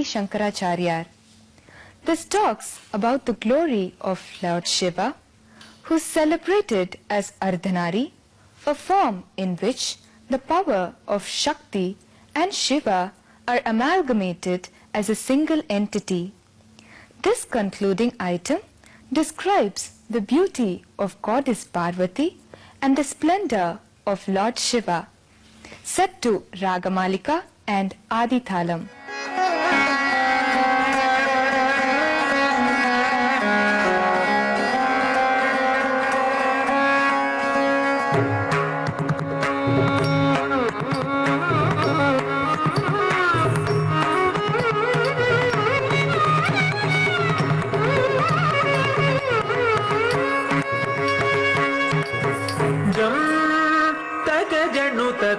Shankaracharya. This talks about the glory of Lord Shiva, who is celebrated as Ardhanari, a form in which the power of Shakti and Shiva are amalgamated as a single entity. This concluding item describes the beauty of Goddess Parvati and the splendor of Lord Shiva, set to Ragamalika and Adithalam.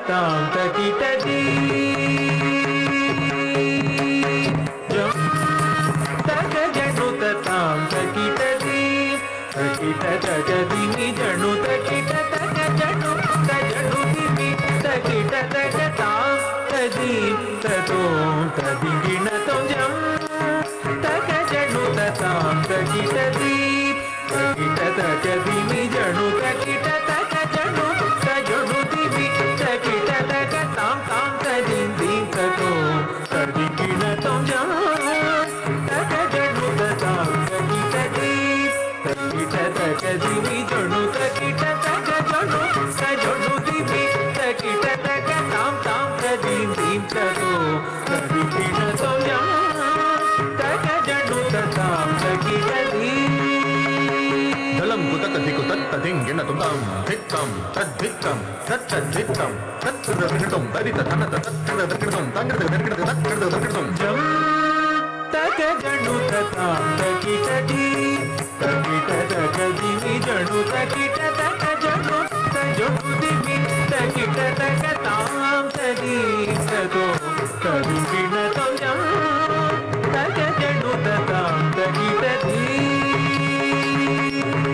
तां तकिटदी जम तक जनु तां तकिटदी तकिट तकदी जनु तकिट तक जनु दिनी तकिट तक तां तदी ततो तदी गिण तो जम तक जनु तां तकिटदी तकिट तकदी जनु तकिट तक जनु जनु